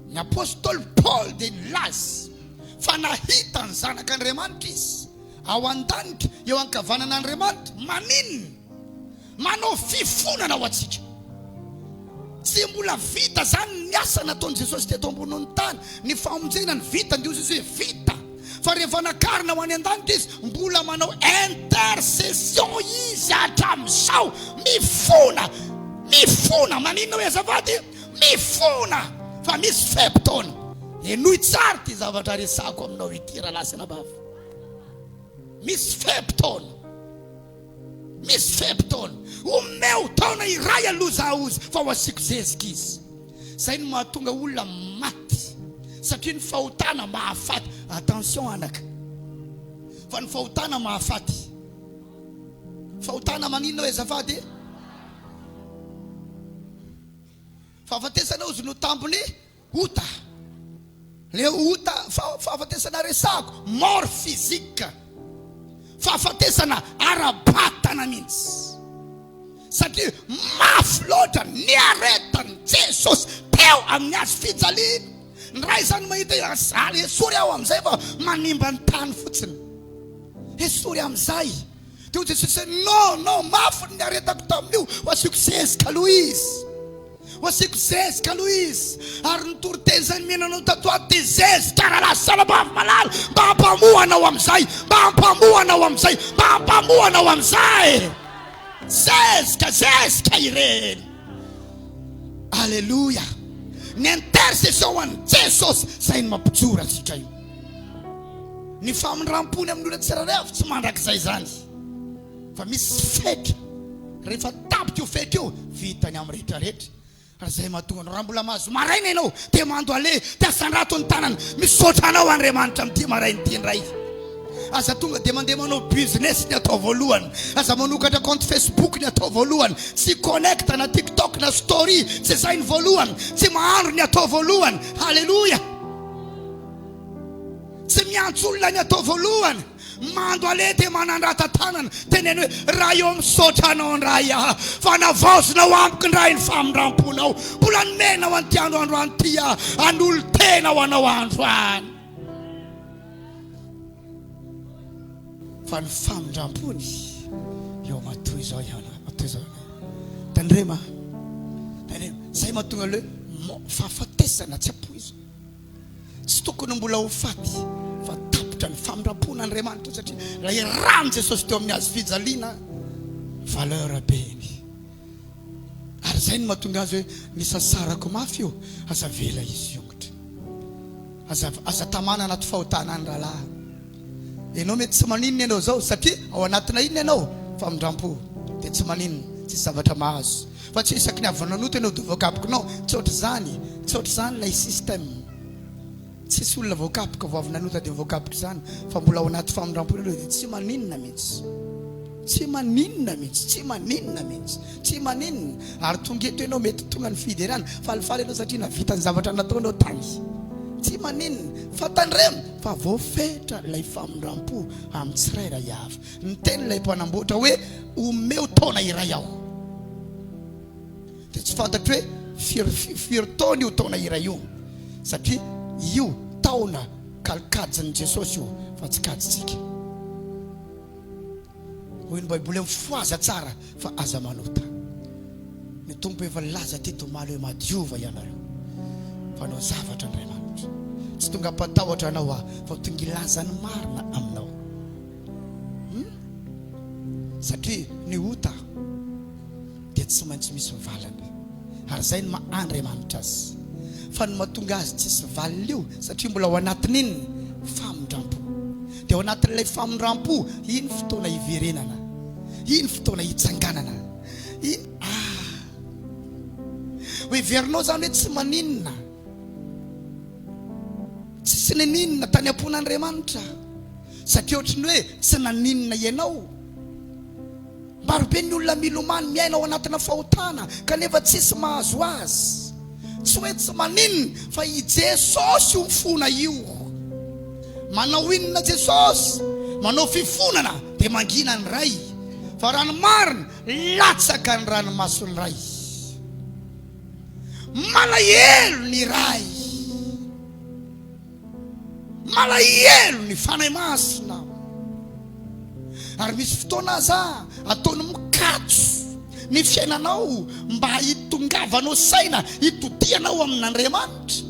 Ny apôstôly Paul dia nilaza fa nahita ny zanak'Andriamanitra izy ao an-danitra eo ankavanan'Andriamanitra maninona manao fifonana ho antsika. Tsy mbola vita zany ny asa nataon'i Jesosy teto ambony tany, ny famonjena ny vita ny Dios izy vita. Fa rehefa nakarina ho any an-danitra izy mbola manao intercession izy hatramin'izao mifona maninona hoe azavady mifona fa misy feptaona enoy tsara ty zavatra resako aminao ity raha lasana bava. Misy feptaona omeo taona iray aloha zaho ozy fa ho asiko zezika izy. Zay no mahatonga olona maty satria ny fahotana mahafaty. Attention anaka, fa ny fahotana mahafaty. Fahotana maninona hoe azafady fahafatesana ozy no tambony ota. Le ota fahafatesana resako mort physique, fahafatesana ara-batana mihitsy satria mafy loatra ny aretany Jesosy teo amin'ny azy fijaliana. Ny ray zany mahita azary esory aho amin'izay fa manimba ny tany fotsiny, esory amin'izay. Teo Jesosy non mafy ny aretako tamin'io ho asiko zezika Louise, ary nitory teny zany menanao tatoato dia zezika raha lasalabavy malala mba hampamohanao amin'izay. Zezika ireny. Alleluia. Ny intercession ho an'i Jesosy zay ny mampijoro atsika io. Ny famindram-pony amin'olona tsirairay avy tsy mandrakizay zany, fa misy fety. Rehefa tapitra io fety io vitany amin'ny rehetrarehetra. Raha zay mahatonga raha mbola mahazo maraina ianao dia mando ale dia asandrato ny tanana misaotra anao Andriamanitra amin'ity maraina ity indray. Aza tonga dia mandeha manao business ny atao voalohany, aza manokatra compte Facebook ny atao voalohany, tsy connecta na TikTok na story tsy zay ny voalohany, tsy mahandro ny atao voalohany. Halleluja. Tsy miantso olona ny atao voalohany, mando ale dia manandrata tanana teneny hoe raha eo misaotra anao ndray fa navaosinao amiko ndray ny famindram-ponao, mbola nomenao an'ity andro an'ity an'olo tena ho anao andro any. Fa ny famindram-pony eo matoy izao tandrema zay mahatonga le fahafatesana tsy apoizo. Tsy tokony mbola ho faty fa tapitra ny famindram-pona Andriamanitra satria raha irano Jesosy teo amin'ny azy fijaliana valeur beny. Ary zay no mahatonga azy hoe nisasarako mafy io aza vela izy ongotra, aza tamana anaty fahotana any rahalahy. Ianao mety tsy maninona ianao zao satria ao anatina inona ianao famindram-po dia tsy maninona, tsy zavatra mahazo. Fa tsy isaky ny avananota ianao dia voakapokinao, tsy ohatry zany lay système. Tsisy olona voakapoka vao avy nanota dia voakapoka zany, fa mbola ao anaty famindram-po ianao dia tsy maninona mihitsy. Ary tonga eto ianao mety tonga ny fiderana falifaly ianao satria navita ny zavatra nataonao tany. Tsy maninona fa tandrema fa voafetra lay famindram-po amin'ny tsirairay avy. Ny teny lay mpanamboatra hoe omeo taona iray aho, dia tsy fantatro hoe firy taona io taona iray io, satria io taona kalikajin'i Jesosy io fa tsy kajitsika. Hoy ny Baiboly mifoaza tsara fa aza manota. Ny tompo efa laza teto maly hoe madiova ianareo fa nao zavatra Andriamanitra. Tsy tonga mpatahotra anao fa tonga ilazany marina aminao. Satria ny ota dia tsy maintsy misy valana, ary zay no Andriamanitra azy. Fa ny mahatonga azy tsisy valina io satria mbola ao anatin'iny famindram-po. Dia ao anatin'ilay famindram-po iny fotoana hiverenana, iny fotoana hitsanganana, iny ho iverinao zany hoe tsy maninona, tsy naninona tany ampon'Andriamanitra satria ohatrany hoe tsy naninona ianao. Marobe ny olona milomany miaina ao anatina fahotana kanefa tsisy mahazo azy. Tsy hoe tsy maninona fa i Jesosy io mifona io. Manao inona Jesosy? Manao fifonana dia mangina ny ray, fa rano marina latsaka ny ranomasony ray. Malahelo ny ray, malahelo ny fanahy masina. Ary misy fotoana za ataony mikatso ny fiainanao mba hitongavanao saina, hitotianao amin'Andriamanitra.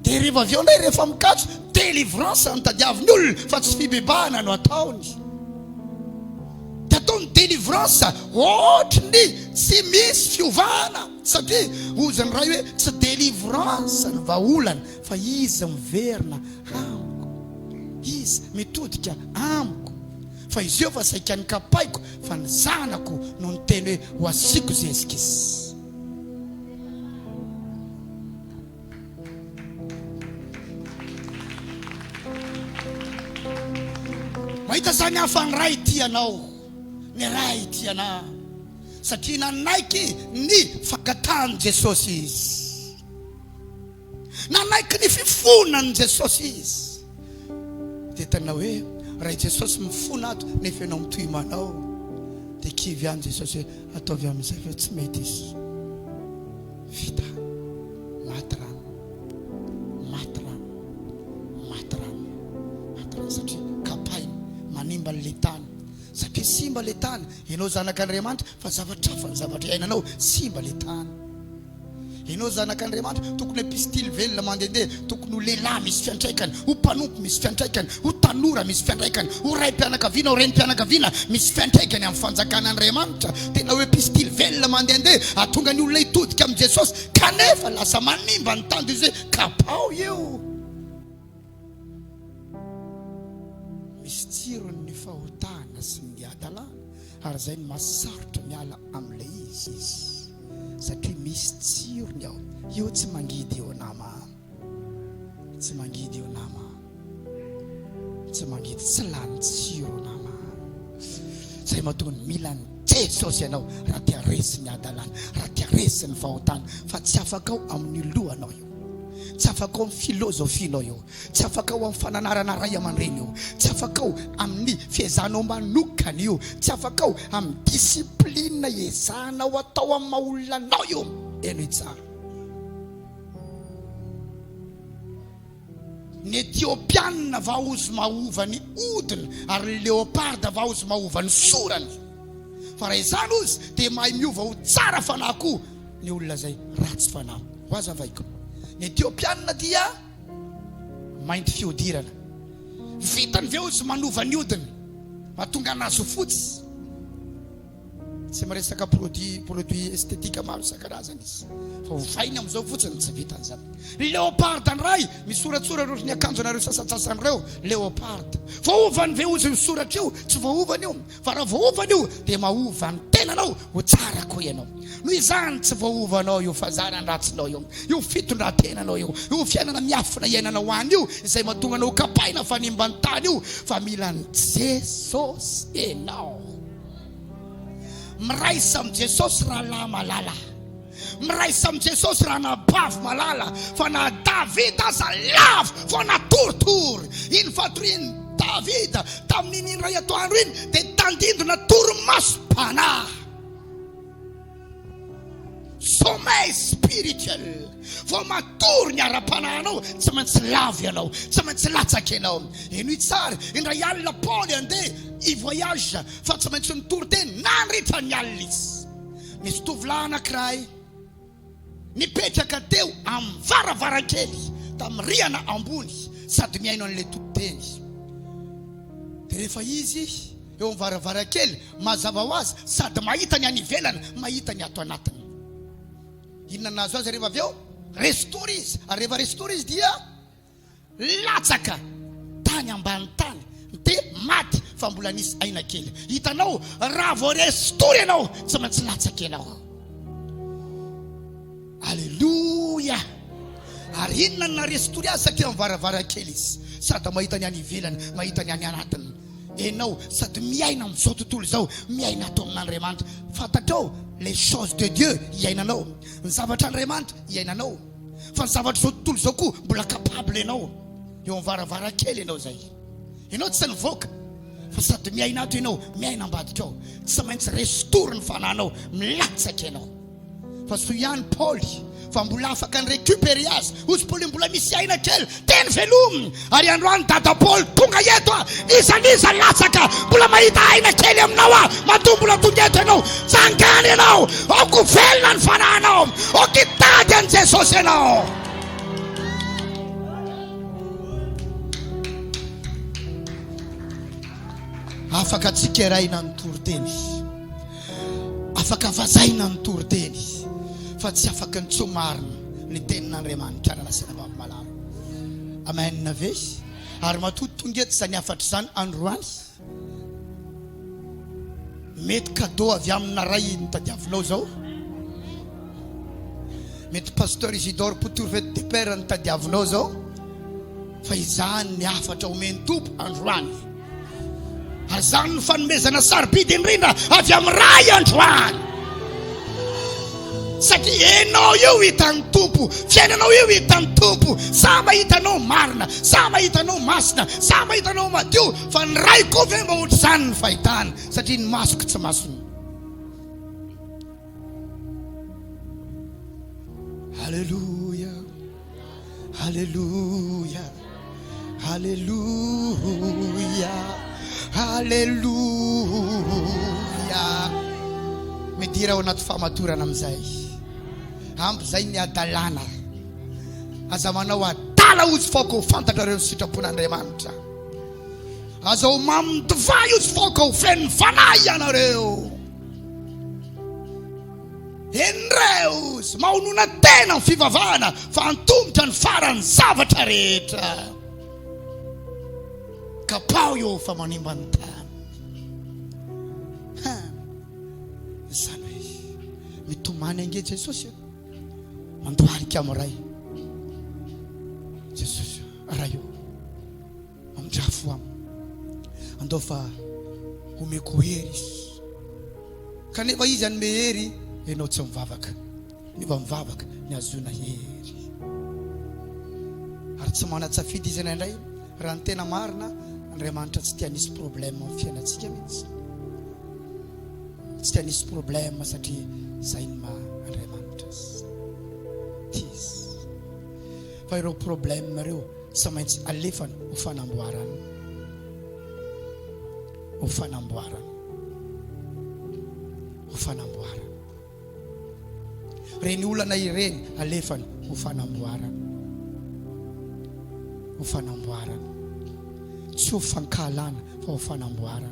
Dia rehefa avy eo ndray rehefa mikatso, délivrance no tadiavin'ny olona fa tsy fibebahana no ataony. Dia ataony délivrance ohatrany tsy misy fiovana, satria ozany raha hoe tsy délivrance ny vahaolana fa izy miverina amiko, izy mitodika amiko. Fa izy eo fa saika ny kapaiko fa ny zanako no ny teny hoe ho asiko zezikisy. Mahita zany hafa ny raha itianao, ny raha itiana, satria nanaiky ny fangatahany Jesosy izy, nanaiky ny fifonany Jesosy izy. Dia tena hoe raha Jesosy mifona ato nefa ianao mitohy manao, dia kivy any Jesosy hoe ataovy amin'izay fa tsy mety izy. Vita, maty rano, maty rano, maty rano, maty rano, satria kapainy manimba le tany. Satria simba le tany, ianao zanak'Andriamanitra fa zavatra hafa ny zavatra iainanao, simba le tany. Ianao zanak'Andriamanitra tokony pistily velona mandehandeha, tokony ho lehilahy misy fiantraikany, ho mpanompo misy fiantraikany, ho tanora misy fiantraikany, ho raim-pianakaviana, ho renim-pianakaviana misy fiantraikany amin'ny fanjakan'Andriamanitra. Tena hoe pistily velona mandehandeha ahatonga ny olona hitodika amin'ny Jesosy, kanefa lasa manimba ny tany izy hoe kapao eo. Misy tsirony ny fahotana sy ny adalana, ary zay ny masarotra miala amin'ilay izy, satria misy tsirony ao. Eo tsy mangidy eo nama, tsy mangidy eo nama, tsy mangidy, tsy lany tsiro nama. Zay mahatonga ny mila ny Jesosy ianao raha tia resy ny adalana, raha tia resy ny fahotana. Fa tsy afaka ao amin'ny lohanao eo, tsy afaka ao amin'ny filozofinao eo, tsy afaka ao amin'ny fananarana ray aman-dreny eo, tsy afaka ao amin'ny fiezanao manokana io, tsy afaka ao amin'ny disiplinina ezanao atao amin'ny maha-olonanao io. Eno itsara, ny Etiopiana va ozy mahova ny odiny, ary ny léoparde va ozy mahova ny sorany. Fa raha izany ozy dia mahay miova ho tsara fanahy koa ny olona zay ratsy fanahy. Ho aza vaiko, ny Etiopiana dia mainty fiodirana, vitany ve ozy manova ny odiny mahatonga anazy ho fotsy. Tsy maresaka produit estetika maro isan-karazany izy, fa hovainy amin'izao fotsiny tsy vitany zany. Léoparde ny ray misoratsora rory ny akanjo anareo sasatsasany léoparde. Vaovany ve ozy misoratra io? Tsy vaovany io, fa raha vaovany io dia maova ny tenanao ho tsara koa ianao. Noho izany tsy vaovanao io fazarany ratsinao io fitondratenanao io fiainana miafina iainanao any io, izay mahatonga anao kapaina fanimba ny tany io. Fa mila ny Jesosy enao. Miraisa amin'ny Jesosy raha lahy malala, miraisa amin'ny Jesosy raha nabavy malala. Fa na David aza lavo fa natoritory iny fatoriny David tamin'iny ray atoandro iny dia tandindona torimaso-panahy, sommeil spirituel. Vao matory ny ara-panahinao tsy maintsy lavo ianao, tsy maintsy latsaka ianao. Eno itsara, indray alina Paoly andeha i voyage fa tsy maintsy nitory teny nandritra ny alina izy. Misy tovolahy anankiray nipetraka teo amin'ny varavarankely tamin'ny rihana ambony sady miaino an'ilay toteny. Dia rehefa izy eo amin'ny varavarankely mazava ho azy sady mahita ny any ivelany, mahita ny ato anatiny. Inona nazo azy rehefa avy eo? Restory izy. Ary rehefa restory izy dia latsaka tany ambany tany, dia maty fa mbola nisy aina kely. Hitanao raha vao restory ianao tsy maintsy latsaka ianao. Alleluia. Ary inona na restory azy satria mivaravarankely izy, sady mahita ny any ivelany, mahita ny any anatiny. Enao sady miaina amin'izao tontolo izao, miaina ato amin'Andriamanitra. Fantatrao les choses de Dieu iainanao, ny zavatra Andriamanitra iainanao. Fa ny zavatra izao tontolo izao koa mbola capable ianao. Eo mivaravarankely ianao zay, ianao tsy nivoaka fa sady miaina ato ianao, miaina ambadika ao. Tsy maintsy restory ny fanahinao, milatsaka ianao. Fa so ihany Paoly fa mbola afaka ny récupérer azy ozy Paul mbola misy aina kely teny velominy ary androany dada Paul tonga eto isan'iza latsaka mbola mahita aina kely aminao mato mbola tonga eto ianao tsangany ianao ako velona ny fanahinao okitady an Jesosy ianao afaka tsikeraina ny toriteny afaka vazaina ny toriteny fa tsy afaka ny tsomarina ny tenin'Andriamanitra lasina malala amen nave ary matoto tonga eto zany afatra zany androany mety cadeau avy amina ray nitadiavinao zao mety pasteur Isidore Poutourvet de Père nitadiavinao zao fa izany ny afatra omeny tompo androany ary zany ny fanomezana sarobidy indrindra avy amin'ny ray androany satria enao io hitan'ny tompo fiainanao io hitan'ny tompo sa mahitanao marina sa mahitanao masina sa mahitanao madio fa ny ray koa ve mba ohatry zany ny fahitana satria ny masoko tsy masony Halleluja Halleluja Halleluja Halleluja midira ao anaty famatorana amizay ampy zay ny adalana aza manao adala ozy foko fantatrareo ny sitrapon'Andriamanitra aza ho mamidivay ozy foko fen'ny fanahy ianareo enreo ozy mahonona tena ny fivavahana fa antombotra ny farany zavatra rehetra kapao io fa manimba ny tany zany hoe mitomany ange Jesosy mandoarika amiray Jesosy raha io amdrafo am andao fa omeko hery izy kanefa izy any mehery enao tsy mivavaka nefa mivavaka ny azona hery ary tsy manatsafidy izy indray raha ny tena marina Andriamanitra tsy tia nisy problème amin'ny fiainantsika mihitsy tsy tia nisy problème satria zay ny maha Andriamanitra tis fa ireo problème reo tsy maintsy alefany ho fanamboarana ho fanamboarana ho fanamboarana reny olana ireny alefany ho fanamboarana ho fanamboarana tsy ho fankalana fa ho fanamboarana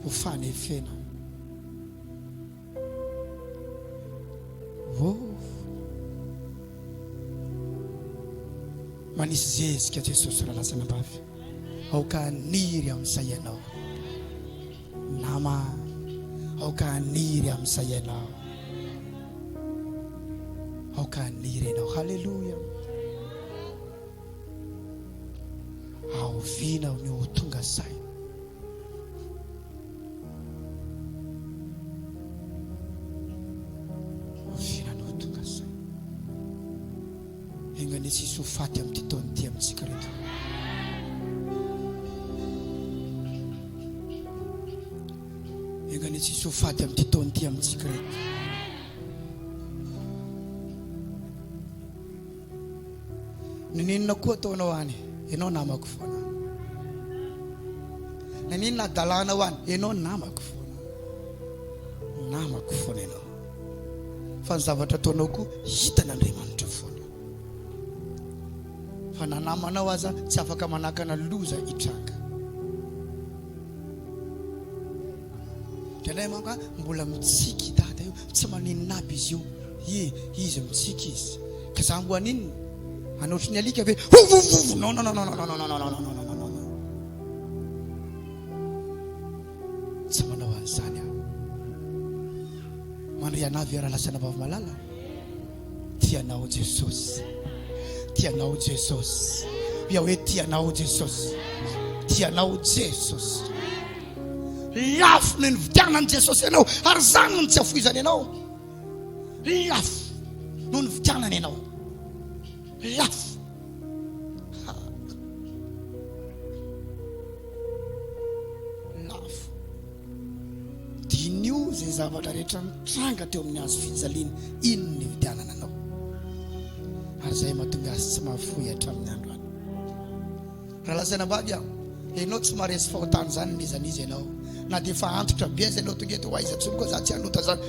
ho fanefena manisy zezika Jesosy raha lasana bavy aoka aniry amin'izay ianao nama aoka aniry amin'izay ianao aoka aniry ianao halleluja aovinao ny ho tonga zay engany tsisy ho faty amin'ny titony ty amintsika reto engany tsisy ho faty amin'ny titony ty amintsika reto ninona koa ataonao any ianao namako foana ninona adalana any ianao namako foana namako foana ianao fa ny zavatra ataonao koa hitan'Andriamanitra foana fa nanamanao aza tsy afaka manakana loza itranga tena maka mbola mitsiky dada io tsy maninona aby izy io izy mitsiky izy ka za mbo aninona anotriny alika ve non non non non non non non non non non tsy manao an'izany mandrianavy raha lasana vavy malala tianao Jesosy tianao Jesosy ia hoe tianao Jesosy tianao Jesosy lafo ny nividianany Jesosy ianao ary zany no tsy afoizany ianao lafo no nividianany ianao lafo lafo dinio zay zavatra rehetra mitranga teo amin'ny hazo fijaliana ino ny vidianana anao ary zay mahatonga tsy mahafoy hatramin'ny andro any. Raha lazaina baby ianao tsy maharesy fahotany zany nizanizy ianao na dia efa antotra be azy ianao tonga eto ho aiza tsony koa za tsy hanota zany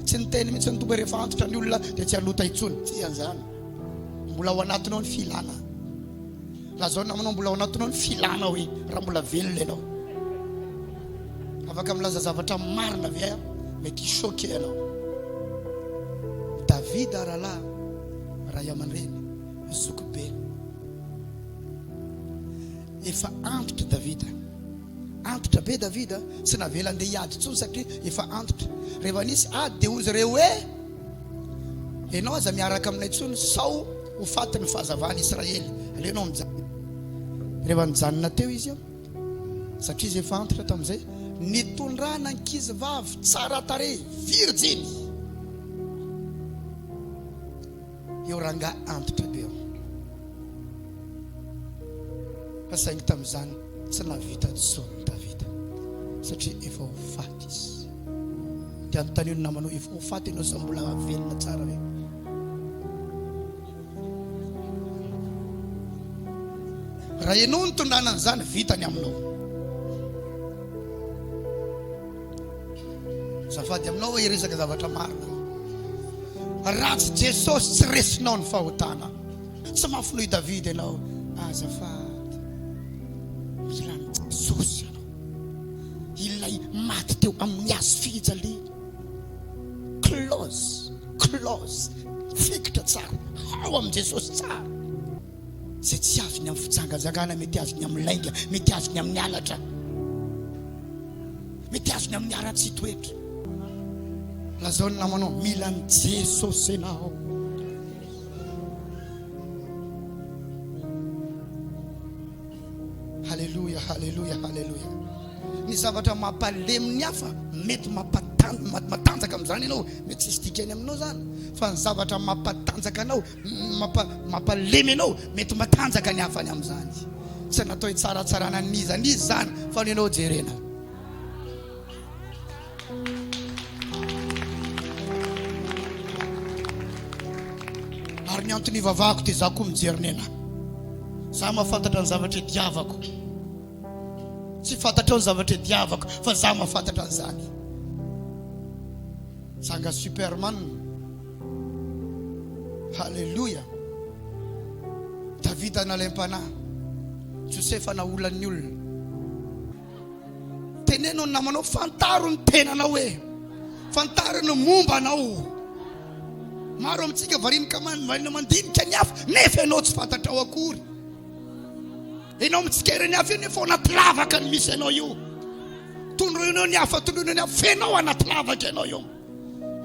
tsy niteny mihitsy ny tombo rehefa antotra ny olona dia tsy hanota itsony tsy an'izany. Mbola ao anatinao ny filana la zao namanao mbola ao anatinao ny filana hoe raha mbola velona ianao afaka milaza zavatra marina ve mety choqué ianao. Davida rahalahy raha aman-dreny zoko be efa antotra Davida, antotra be Davida tsy navela andeha hiady tsony satria efa antotra. Rehefa nisy ady dia ozy reo hoe ianao aza miaraka aminay tsony sao ho faty ny fahazavana Israely alenao mijanona. Rehefa nijanona teo izy satria izy efa antotra tamin'izay nitondrana ankizy vavy tsara tarehy virginy eo rangahy antotra be eo. Fasaingy tamin'izany tsy navita tsony Davida satria efa ho faty izy. Dia anontaniany namanao efa ho faty ianao sa mbola velona tsara ve? Raha ianao nitondrana an'izany vitany aminao. Zafady aminao hoe iresaka zavatra marina. Ratsy Jesosy tsy resinao ny fahotana. Tsy mafinoy Davida ianao. Azafady ilany Jesosy ianao ilay maty teo amin'ny hazo fijaliana. Close fikitra tsara ao amin'ny Jesosy tsara. Zay tsy azony amin'ny fitsangajagana mety azony amin'ny lainga, mety azony amin'ny alatra, mety azony amin'ny ara-tsy toetra. Lazao ny namanao mila ny Jesosy ianao. Halleluja, halleluja, halleluja. Ny zavatra mampalemy ny hafa mety matanjaka amin'izany ianao, mety tsisy dikany aminao zany. Fa ny zavatra mampatanjaka anao, mampalemy anao, mety matanjaka ny hafany amin'izany. Tsy natao hitsaratsarana nizanizy zany fa ny ianao jerena. Ary ny antony vavako dia za koa mijeronena. Za mahafantatra ny zavatra diavako. Tsy fantatra ny zavatra diavako fa za mahafantatra an'izany. Zanga Superman. Halleluja. Davida nalem-panahy. Josefa na olan'ny olona. Tenenao namanao fantaro ny tenanao hoe. Fantaro ny momba anao. Maro amintsika varinika mandinika ny hafa nefa ianao tsy fantatra ao akory. Ianao mitsikera ny hafa io nefa ao anaty lavaka ny misy ianao io. Tondroinao ny hafa, tondroinao ny hafa, fenao anaty lavaka ianao io.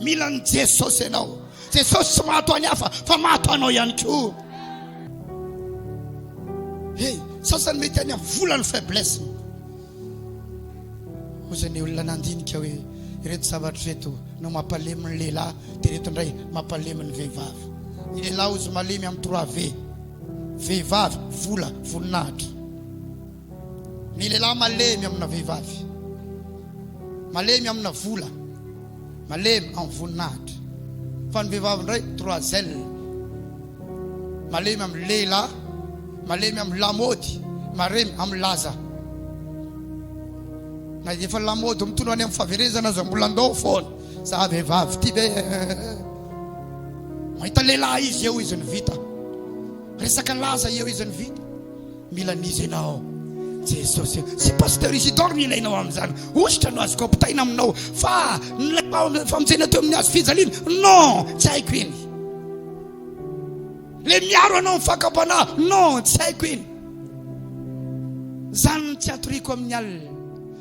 Mila ny Jesosy ianao. Jesosy tsy mahatoa ny hafa fa mahatoa anao ihany koa. Sasany mety any amin'ny volany faiblesse. Ozany olona nandinika hoe ireto zavatra reto no mampalemy ny lehilahy dia reto indray mampalemy ny vehivavy. Ny lehilahy ozy malemy amin'ny 3V, vehivavy vola voninahitra. Ny lehilahy malemy amina vehivavy, malemy amina vola, malemy amin'ny voninahitra. Fa ny vehivavy indray 3L, malemy amin'ny lehilahy, malemy amin'ny lamody, malemy amin'ny laza. Na efa lamody mitondra any amin'ny fahaverezana za mbola andao foana. Za vehivavy ty be mahita lehilahy izy eo izy ny vita, resaka laza eo izy ny vita. Mila nizy ianao Jesosy. Sy pasteur Isidore mila ianao amin'izany. Ositra no azoko apitaina aminao fa famitsena teo amin'ny hazo fijaliana. Non, tsy haiko iny. Le miaro anao mifakapanahy. Non, tsy haiko iny. Zany tsy atoriko amin'ny alina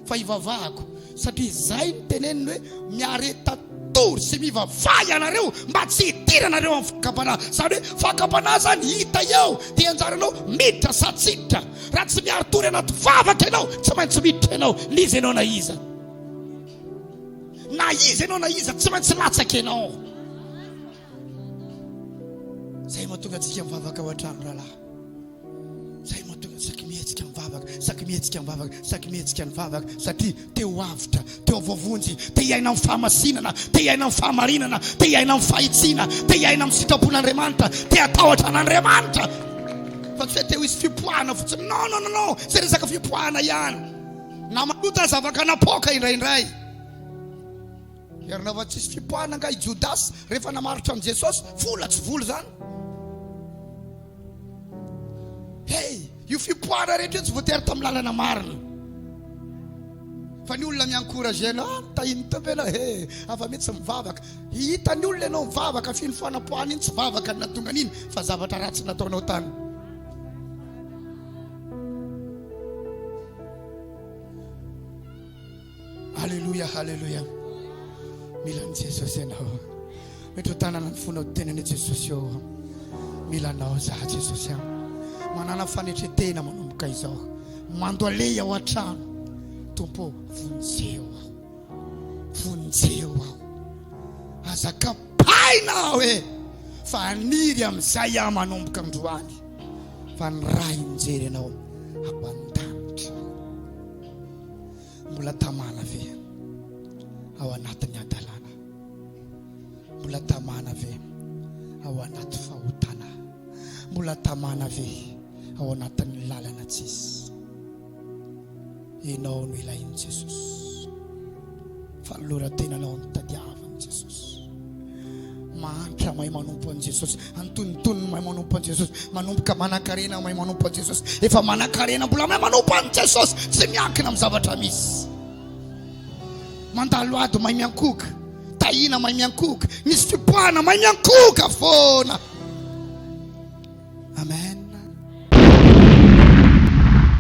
fa ivavahako satria zay ny teneniny hoe miareta-tory sy mivavahy anareo mba tsy hidiranareo amin'ny fakapanahy. Zany hoe fakapanahy zany hita eo dia anjaranao miditra sa tsiditra. Raha tsy miaro-tory anaty vavaka ianao tsy maintsy miditra ianao. Liza ianao na iza, na iza ianao na iza tsy maintsy latsaka ianao. Zay mahatonga antsika mivavaka ao an-trano rahalahy. Zay mahatonga antsika mihetsika mivavaka mivavaka, saky mihetsika mivavaka, saky mihetsika mivavaka satria te ho avitra, te ho voavonjy, te hiaina amin'ny fahamasinana, te hiaina amin'ny fahamarinana, te hiaina amin'ny fahitsiana, te hiaina amin'ny sitrapon'Andriamanitra, te hatahotra an'Andriamanitra. Fa tsy te ho isy fipoahana fotsiny. Non, zay resaka fipoahana ihany. Na malota zavaka napoka indraindray. Herina fa tsisy fipoahana nga i Judas rehefa namaritra amin'ny Jesosy, vola tsy vola zany. Io fipoahana rehetra tsy voatery tamin'ny lalana marina. Fa ny olona miankoragena, tahiny tavela, afa mety tsy mivavaka. Hita ny olona ianao mivavaka, finy fanapoahana iny tsy vavaka ny natonga an'iny, fa zavatra ratsy nataonao tany. Halleluja, halleluja. Milan'ny Jesosy ianao. Mety ho tanana ny fonao tenany Jesosy eo. Milanao za Jesosy aho. Manana fanetretena manomboka izao. Mandoaleha ao an-trano. Tompo, vonjeo aho. Vonjeo aho. Azakapaina aho fa aniry amin'izay aho manomboka androany. Fa ny raha injery ianao ao an-danitra. Mbola tamana ve ao anatin'ny adalana. Mbola tamana ve ao anaty fahotana. Mbola tamana ve ao anatin'ny lalana tsisy. Ianao no ilainy Jesosy. Fanoloran-tenanao no tadiavany Jesosy. Mantra mahay manompo an Jesosy. Antonontonony mahay manompo an Jesosy. Manomboka manan-karena mahay manompo an Jesosy. Efa manan-karena mbola mahay manompo an Jesosy. Tsy miankina amin'ny zavatra misy. Mandalo ady mahay miankoka. Tahina mahay miankoka. Misy fipoahana mahay miankoka foana.